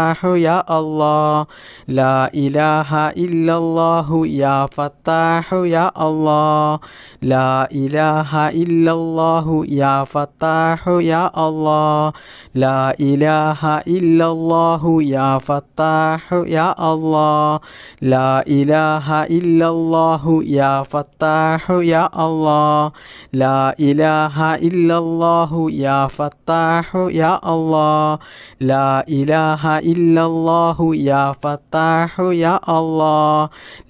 ഫത്താഹു യാ അല്ലാഹ് ലാ ഇലാഹ ഇല്ലല്ലാഹു യാ ഫത്താഹു യാ അല്ലാഹ് ലാ ഇലാഹ ഇല്ലല്ലാഹു യാ ഫത്താഹു യാ അല്ലാഹ് ലാ ഇലാഹ ഇല്ലല്ലാഹു യാ ഫത്താഹു യാ അല്ലാഹ് ലാ ഇലാഹ ഇല്ലല്ലാഹു യാ ഫത്താഹു യാ അല്ലാഹ് ലാ ഇലാഹ ഇല്ലല്ലാഹു യാ ഫത്താഹു യാ അല്ലാഹ് ലാ ഇലാഹ ഇല്ലല്ലാഹു യാ ഫത്താഹു യാ അല്ലാഹ്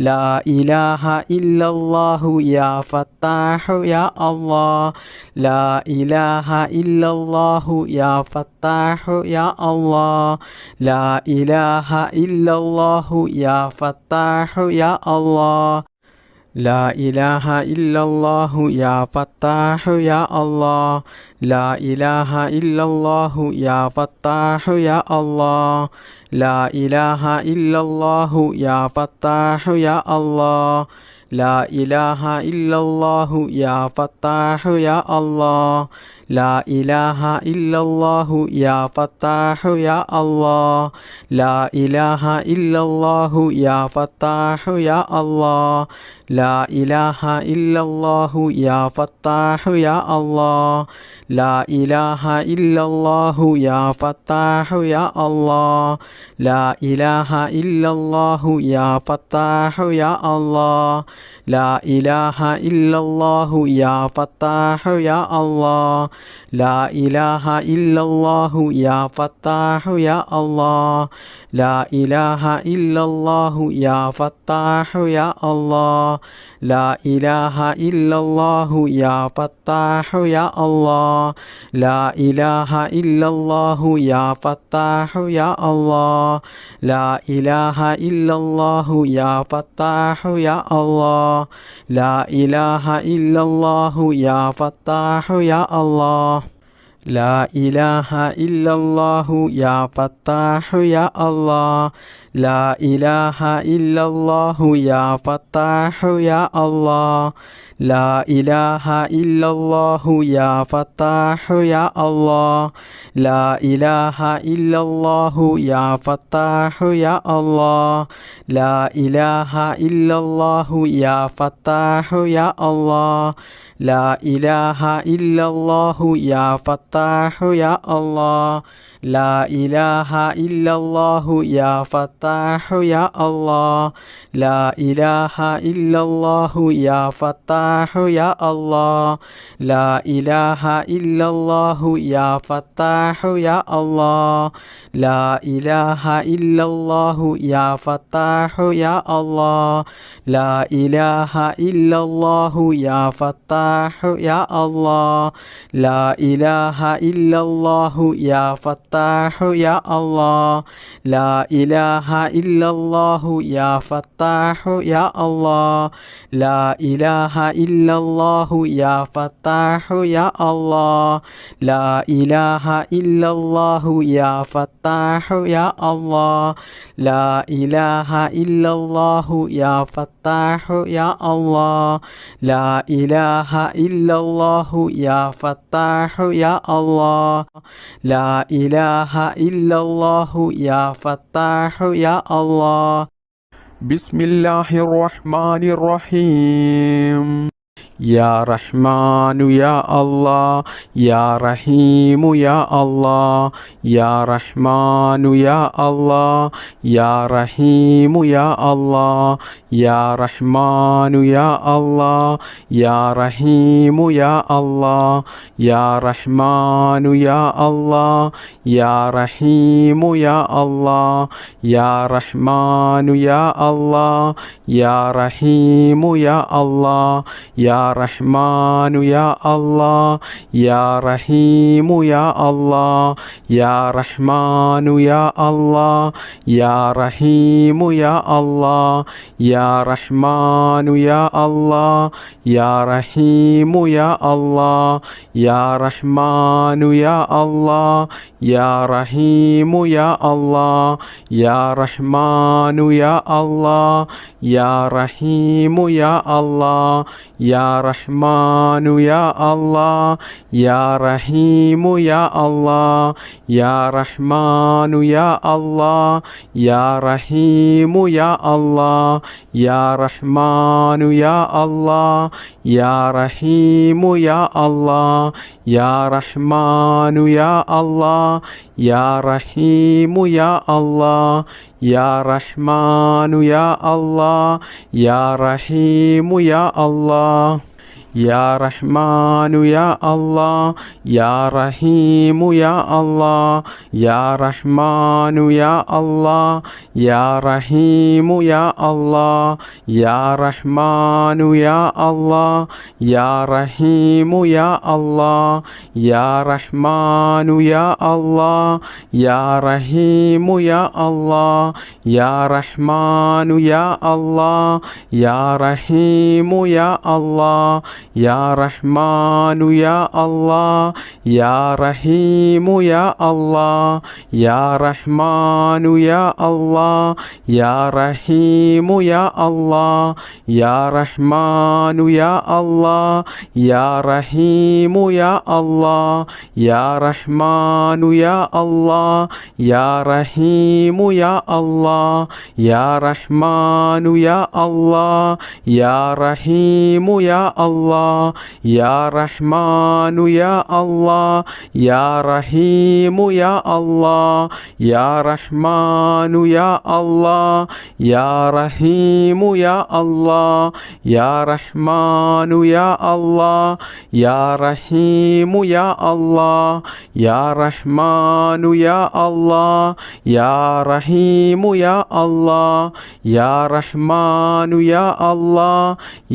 ലാ ഇലാഹ ഇല്ലല്ലാഹു യാ ഫത്താഹു യാ അല്ലാഹ് ലാ ഇലാഹ ഇല്ലല്ലാഹു യാ ഫത്താഹു യാ അല്ലാഹ് ലാ ഇലാഹ ഇല്ലല്ലാഹു യാ ഫത്താഹു യാ അല്ലാഹ് ലാ ഇലാഹ ഇല്ലല്ലാഹു യാ ഫത്താഹു യാ അല്ലാഹ് ലാ ഇലാഹ ഇല്ലല്ലാഹു യാ ഫത്താഹു യാ അല്ലാഹ് ലാ ഇലാഹ ഇല്ലല്ലാഹു യാ ഫത്താഹു യാ അല്ലാഹ് ലാ ഇലാഹ ഇല്ലല്ലാഹു യാ ഫത്താഹു യാ അല്ലാഹ് ലാ ഇലാഹ ഇല്ലല്ലാഹു യാ ഫത്താഹു യാ അല്ലാഹ് ലാ ഇലാഹ ഇല്ലല്ലാഹു യാ ഫത്താഹു യാ അല്ലാഹ് ലാ ഇലാഹ ഇല്ലല്ലാഹു യാ ഫത്താഹു യാ അല്ലാഹ് ലാ ഇലാഹ ഇല്ലല്ലാഹു യാ ഫത്താഹു യാ അല്ലാഹ് ലാ ഇലാഹ ഇല്ലല്ലാഹു യാ ഫത്താഹു യാ അല്ലാഹ് ലാ ഇലാഹ ഇല്ലല്ലാഹു യാ ഫത്താഹു യാ അല്ലാഹ് ലാ ഇലാഹ ഇല്ലല്ലാഹു യാ ഫത്താഹു യാ അല്ലാഹ് ലാ ഇലാഹ ഇല്ലല്ലാഹു യാ ഫത്താഹു യാ അല്ലാഹ് ലാ ഇലാഹ ഇല്ലല്ലാഹു യാ ഫത്താഹു യാ അല്ലാഹ് ലാ ഇലാഹ ഇല്ലല്ലാഹു യാ ഫത്താഹു യാ അല്ലാഹ് ലാ ഇലാഹ ഇല്ലല്ലാഹു യാ ഫത്താഹു യാ അല്ലാഹ് ലാ ഇലാഹ ഇല്ലല്ലാഹു യാ ഫത്താഹു യാ അല്ലാഹ് ലാ ഇലാഹ ഇല്ലല്ലാഹു യാ ഫത്താഹു യാ അല്ലാഹ് ലാ ഇലാഹ ഇല്ലല്ലാഹു യാ ഫത്താഹു യാ അല്ലാഹ് ലാ ഇലാഹ ഇല്ലല്ലാഹു യാ ഫത്താഹു യാ അല്ലാഹ് ലാ ഇലാഹ ഇല്ലല്ലാഹു യാ ഫത്താഹു യാ അല്ലാഹ് ലാ ഇലാഹ ഇല്ലല്ലാഹു യാ ഫത്താഹു യാ അല്ലാഹ് ലാ ഇലാഹ ഇല്ലല്ലാഹു യാ ഫത്താഹു യാ അല്ലാഹ് ലാ ഇലാഹ ഇല്ലല്ലാഹു യാ ഫത്താഹു യാ അല്ലാഹ് ലാ ഇലാഹ ഇല്ലല്ലാഹു യാ ഫത്താഹു യാ അല്ലാഹ് ലാ ഇലാഹ ഇല്ലല്ലാഹു യാ ഫത്താഹു യാ അല്ലാഹ് ലാ ഇലാഹ ഇല്ലല്ലാഹു യാ ഫത്താഹു യാ അല്ലാഹ് ലാ ഇലാഹ ഇല്ലല്ലാഹു യാ ഫത്താഹു യാ അല്ലാഹ് ലാ ഇലാഹ ഇല്ലല്ലാഹു യാ ഫത്താഹു യാ അല്ലാഹ് ലാ ഇലാഹ ഇല്ലല്ലാഹു യാ ഫത്താഹു യാ അല്ലാഹ് ലാ ഇലാഹ ഇല്ലല്ലാഹു യാ ഫത്താഹു യാ അല്ലാഹ് ലാ ഇലാഹ ഇല്ലല്ലാഹു യാ ഫത്താഹു യാ അല്ലാഹ് ലാ ഇലാഹ ഇല്ലല്ലാഹു യാ ഫത്താഹു യാ അല്ലാഹ് ലാ ഇലാഹ ഇല്ലല്ലാഹു യാ ഫത്താഹു യാ അല്ലാഹ് ലാ ഇലാഹ ഇല്ലല്ലാഹു യാ ഫത്താഹു യാ അല്ലാഹ് ബിസ്മില്ലാഹിർ റഹ്മാനിർ റഹീം യാ റഹ്മാനു യാ അല്ലാഹ് യാ റഹീമു യാ അല്ലാഹ് യാ റഹ്മാനു യാ അല്ലാഹ് യാ റഹീമു യാ അല്ലാഹ് യാ റഹ്മാനു യാ അല്ലാഹ് യാ റഹീമു യാ അല്ലാഹ് യാ റഹ്മാനു യാ അല്ലാഹ് യാ റഹീമു യാ അല്ലാഹ് യാ റഹ്മാനു യാ അല്ലാഹ് യാ റഹീമു യാ അല്ലാഹ് യാ റഹ്മാനു യാ അല്ലാഹ് യാ റഹീമു യാ അല്ലാഹ് യാ റഹ്മാനു യാ അല്ലാഹ് യാ റഹീമു യാ അല്ലാഹ് യാ റഹ്മാനു യാ അല്ലാഹ് യാ റഹീമു യാ അല്ലാഹ് യാ റഹ്മാനു യാ അല്ലാഹ് യാ റഹീമു യാ അല്ലാഹ് യാ റഹ്മാനു യാ അല്ലാഹ് യാ റഹീമു യാ അല്ലാഹ് യാ റഹ്മാനു യാ അല്ലാഹ് യാ റഹീമു യാ അല്ലാഹ് യാ റഹ്മാനു യാ അല്ലാഹ് യാ റഹീമു യാ അല്ലാഹ് യാ റഹ്മാനു യാ അല്ലാഹ് യാ റഹീമു യാ അല്ലാഹ് യാ റഹ്മാനു യാ അല്ലാഹ് യാ റഹീമു യാ അല്ലാഹ് യാ റഹ്മാനു യാ അല്ലാഹ് യാ റഹീമു യാ അല്ലാഹ് യാ റഹ്മാനു യാ അല്ലാഹ് യാ റഹീമു യാ അല്ലാഹ് യാ റഹ്മാനു യാ അല്ലാഹ് യാ റഹീമു യാ അല്ലാഹ് യാ റഹ്മാനു യാ അല്ലാഹ് യാ റഹീമു യാ അല്ലാഹ് യാ റഹ്മാനു യാ അല്ലാഹ് യാ റഹീമു യാ അല്ലാഹ് യാ റഹ്മാനു യാ അല്ലാഹ് യാ റഹീമു യാ അല്ലാഹ് യാ റഹ്മാനു യാ അല്ലാഹ് യാ റഹീമു യാ അല്ലാഹ് യാ റഹ്മാനു യാ അല്ലാഹ് യാ റഹീമു യാ അല്ലാഹ് യാ റഹ്മാനു യാ അല്ലാഹ് യാ റഹീമു യാ അല്ലാഹ് യാ റഹ്മാനു യാ അല്ലാഹ് യാ റഹീമു യാ അല്ലാഹ് യാ റഹ്മാനു യാ അല്ലാഹ് യാ റഹീമു യാ അല്ലാഹ് യാ റഹ്മാനു യാ അല്ലാഹ് യാ റഹീമു യാ അല്ലാഹ് യാ റഹ്മാനു യാ അല്ലാഹ് യാ റഹീമു യാ അല്ലാഹ് യാ റഹ്മാനു യാ അല്ലാഹ് യാ റഹീമു യാ അല്ലാഹ് യാ റഹ്മാനു യാ അല്ലാഹ് യാ റഹീമു യാ അല്ലാഹ് യാ റഹ്മാനു യാ അല്ലാഹ് യാ റഹീമു യാ അല്ലാഹ് യാ റഹ്മാനു യാ അല്ലാഹ് യാ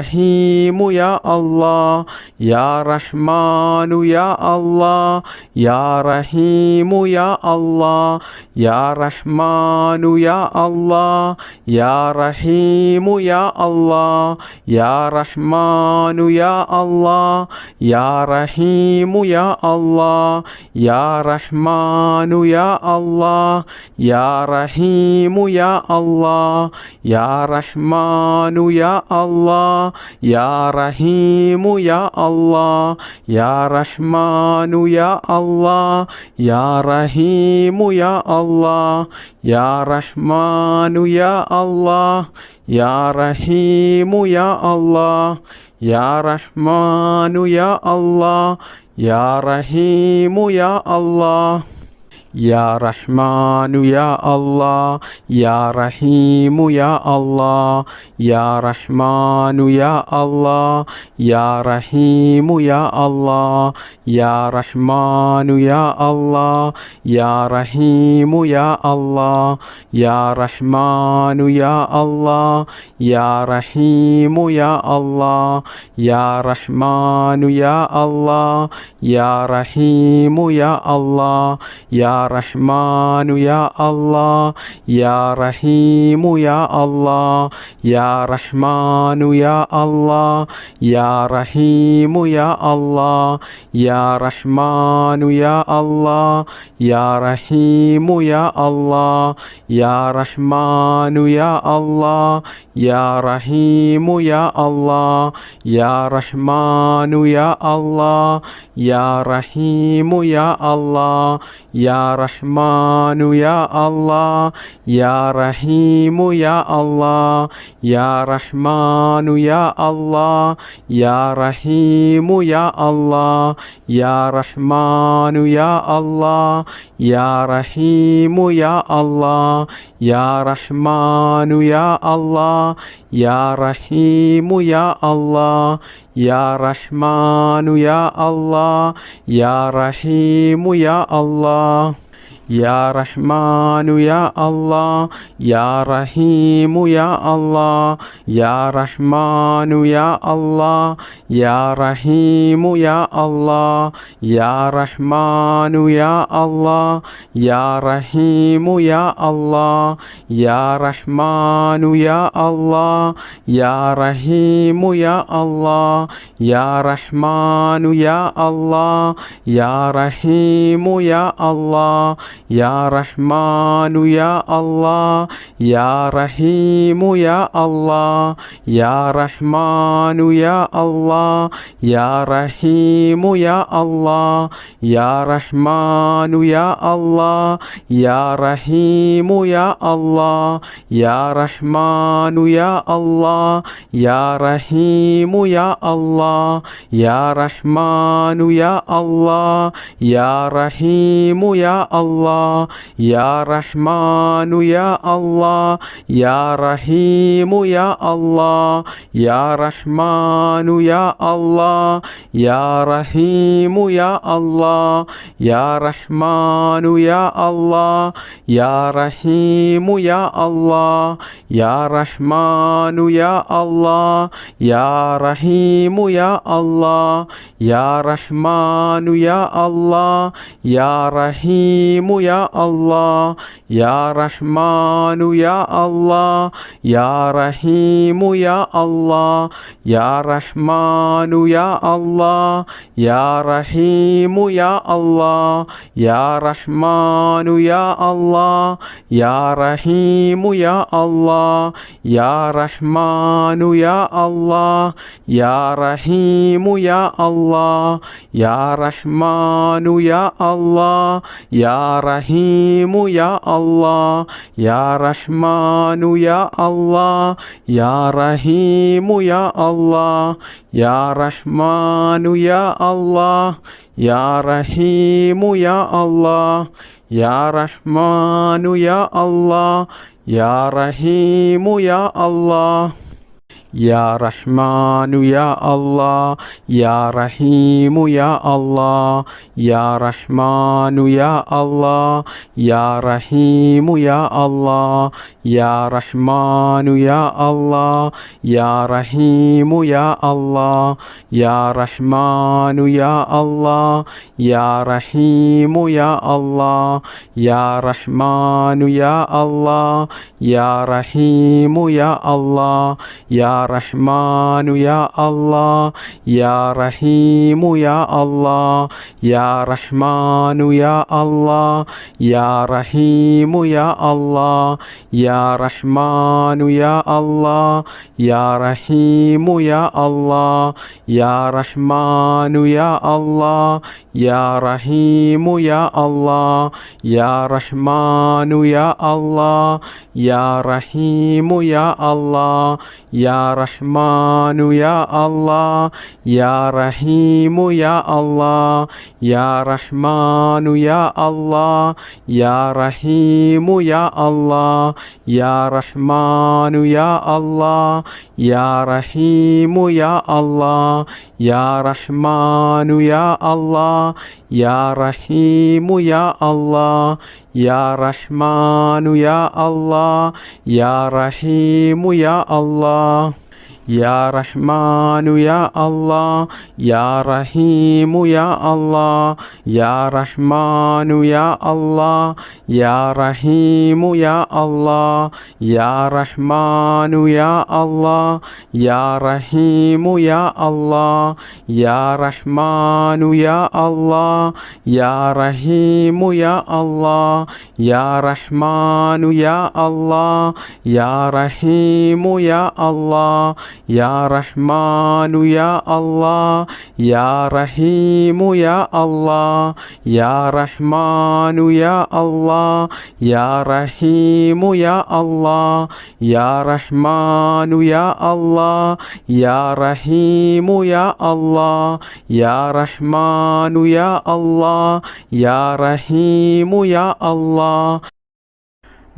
റഹീമു യാ അല്ലാഹ് യാ റഹ്മാനു യാ അല്ലാഹ് യാ റഹീമു യാ അല്ലാഹ് യാ റഹ്മാനു യാ അല്ലാഹ് യാ റഹീമു യാ അല്ലാഹ് യാ റഹ്മാനു യാ അല്ലാഹ് യാ റഹീമു യാ അല്ലാഹ് യാ റഹ്മാനു യാ അല്ലാഹ് യാ റഹീമു യാ അല്ലാഹ് യാ റഹ്മാനു യാ അല്ലാഹ് യാ റഹീമു യാ അല്ലാഹ് യാ റഹ്മാനു യാ അല്ലാഹ് യാ റഹീമു യാ അല്ലാഹ് യാ റഹ്മാനു യാ അല്ലാഹ് യാ റഹീമു യാ അല്ലാഹ് യാ റഹ്മാനു യാ അല്ലാഹ് യാ റഹീമു യാ അല്ലാഹ് യാ റഹ്മാനു യാ അല്ലാഹ് യാ റഹീമു യാ അല്ലാഹ് യാ റഹ്മാനു യാ അല്ലാഹ് യാ റഹീമു യാ അല്ലാഹ് യാ റഹ്മാനു യാ അല്ലാഹ് യാ റഹീമു യാ അല്ലാഹ് യാ റഹ്മാനു യാ അല്ലാഹ് യാ റഹീമു യാ അല്ലാഹ് യാ റഹ്മാനു യാ അല്ലാഹ് യാ റഹീമു യാ അല്ലാഹ് യാ റഹ്മാനു യാ അല്ലാഹ് യാ റഹീമു യാ അല്ലാഹ് യാ റഹ്മാനു യാ അല്ലാഹ് യാ റഹീമു യാ അല്ലാഹ് യാ റഹ്മാനു യാ അല്ലാഹ് യാ റഹീമു യാ അല്ലാഹ് യാ റഹ്മാനു യാ അല്ലാഹ് യാ റഹീമു യാ അല്ലാഹ് യാ റഹ്മാനു യാ അല്ലാഹ് യാ റഹീമു യാ അല്ലാഹ് യാ റഹ്മാനു യാ അല്ലാഹ് യാ റഹീമു യാ അല്ലാഹ് യാ റഹ്മാനു യാ അല്ലാഹ് യാ റഹീമു യാ അല്ലാഹ് യാ റഹ്മാനു യാ അല്ലാഹ് യാ റഹീമു യാ അല്ലാഹ് യാ റഹ്മാനു യാ അല്ലാഹ് യാ റഹീമു യാ അല്ലാഹ് യാ റഹ്മാനു യാ അല്ലാഹ് യാ റഹീമു യാ അല്ലാഹ് യാ റഹ്മാനു യാ അല്ലാഹ് യാ റഹീമു യാ അല്ലാഹ് യാ റഹ്മാനു യാ അല്ലാഹ് യാ റഹീമു യാ അല്ലാഹ് യാ റഹ്മാനു യാ അല്ലാഹ് യാ റഹീമു യാ അല്ലാഹ് യാ റഹ്മാനു യാ അല്ലാഹ് യാ റഹീമു യാ അല്ലാഹ് യാ റഹ്മാനു യാ അല്ലാഹ് യാ റഹീമു യാ അല്ലാഹ് യാ റഹ്മാനു യാ അല്ലാഹ് യാ റഹീമു യാ അല്ലാഹ് യാ റഹ്മാനു യാ അല്ലാഹ് യാ റഹീമു യാ അല്ലാഹ് യാ റഹ്മാനു യാ അല്ലാഹ് യാ റഹീമു യാ അല്ലാഹ് യാ റഹ്മാനു യാ അല്ലാഹ് യാ റഹീമു യാ അല്ലാഹ് യാ റഹ്മാനു യാ അല്ലാഹ് യാ റഹീമു യാ അല്ലാഹ് യാ റഹ്മാനു യാ അല്ലാഹ് യാ റഹീമു യാ അല്ലാഹ് യാ റഹ്മാനു യാ അല്ലാഹ് യാ റഹീമു യാ അല്ലാഹ് യാ റഹ്മാനു യാ അല്ലാഹ് യാ റഹീമു യാ അല്ലാഹ് യാ റഹ്മാനു യാ അല്ലാഹ് യാ റഹീമു യാ അല്ലാഹ് യാ റഹ്മാനു യാ അല്ലാഹ് യാ റഹീമു യാ അല്ലാഹ് യാ റഹ്മാനു യാ അല്ലാഹ് യാ റഹീമു യാ അല്ലാഹ് യാ റഹ്മാനു യാ അല്ലാഹ് യാ റഹീമു യാ അല്ലാഹ് യാ റഹ്മാനു യാ അല്ലാഹ് യാ റഹീമു യാ അല്ലാഹ് യാ റഹ്മാനു യാ അല്ലാഹ് യാ റഹീമു യാ അല്ലാഹ് യാ റഹ്മാനു യാ അല്ലാഹ് യാ റഹീമു യാ അല്ലാഹ് യാ റഹ്മാനു യാ അല്ലാഹ് യാ റഹീമു യാ അല്ലാഹ് യാ റഹ്മാനു യാ അല്ലാഹ് യാ റഹീമു യാ അല്ലാഹ് യാ റഹ്മാനു യാ അല്ലാഹ് യാ റഹീമു യാ അല്ലാഹ് യാ റഹ്മാനു യാ അല്ലാഹ് യാ റഹീമു യാ അല്ലാഹ് യാ റഹ്മാനു യാ അല്ലാഹ് യാ റഹീമു യാ അല്ലാഹ് യാ റഹ്മാനു യാ അല്ലാഹ് യാ റഹീമു യാ അല്ലാഹ് യാ റഹ്മാനു യാ അല്ലാഹ് യാ റഹീമു യാ അല്ലാഹ് യാ റഹ്മാനു യാ അല്ലാഹ് യാ റഹീമു യാ അല്ലാഹ് യാ റഹ്മാനു യാ അല്ലാഹ് യാ റഹീമു യാ അല്ലാഹ് യാ റഹ്മാനു യാ അല്ലാഹ് യാ റഹീമു യാ അല്ലാഹ് യാ റഹ്മാനു യാ അല്ലാഹ് യാ റഹീമു യാ അല്ലാഹ് യാ റഹ്മാനു യാ അല്ലാഹ് യാ റഹീമു യാ അല്ലാഹ് യാ റഹ്മാനു യാ അല്ലാഹ് യാ റഹീമു യാ അല്ലാഹ് യാ റഹ്മാനു യാ അല്ലാഹ് യാ റഹീമു യാ അല്ലാഹ് യാ റഹ്മാനു യാ അല്ലാഹ് യാ റഹീമു യാ അല്ലാഹ് യാ റഹ്മാനു യാ അല്ലാഹ് യാ റഹീമു യാ അല്ലാഹ് യാ റഹ്മാനു യാ അല്ലാഹ് യാ റഹീമു യാ അല്ലാഹ് യാ റഹ്മാനു യാ അല്ലാഹ് യാ റഹീമു യാ അല്ലാഹ് യാ റഹ്മാനു യാ അല്ലാഹ് യാ റഹീമു യാ അല്ലാഹ് യാ റഹ്മാനു യാ അല്ലാഹ് യാ റഹീമു യാ അല്ലാഹ് യാ റഹ്മാനു യാ അല്ലാഹ് യാ റഹീമു യാ അല്ലാഹ് യാ റഹ്മാനു യാ അല്ലാഹ് യാ റഹീമു യാ അല്ലാഹ് യാ റഹ്മാനു യാ അല്ലാഹ് യാ റഹീമു യാ അല്ലാഹ് യാ റഹ്മാനു യാ അല്ലാഹ് യാ റഹീമു യാ അല്ലാഹ് യാ റഹ്മാനു യാ അല്ലാഹ് യാ റഹീമു യാ അല്ലാഹ് യാ റഹ്മാനു യാ അല്ലാഹ് യാ റഹീമു യാ അല്ലാഹ്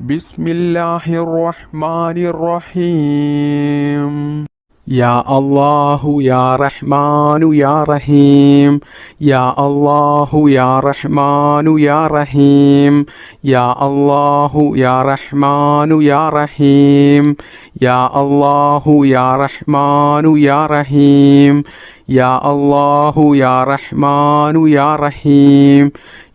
ബിസ്മില്ലാഹിർ റഹ്മാനിർ റഹീം യാ അല്ലാഹു യാ റഹ്മാനു യാ റഹീം യാ അല്ലാഹു യാ റഹ്മാനു യാ റഹീം യാ അല്ലാഹു യാ റഹ്മാനു യാ റഹീം യാ അല്ലാഹു യാ റഹ്മാനു യാ റഹീം യാ അല്ലാഹു യാ റഹ്മാനു യാ റഹീം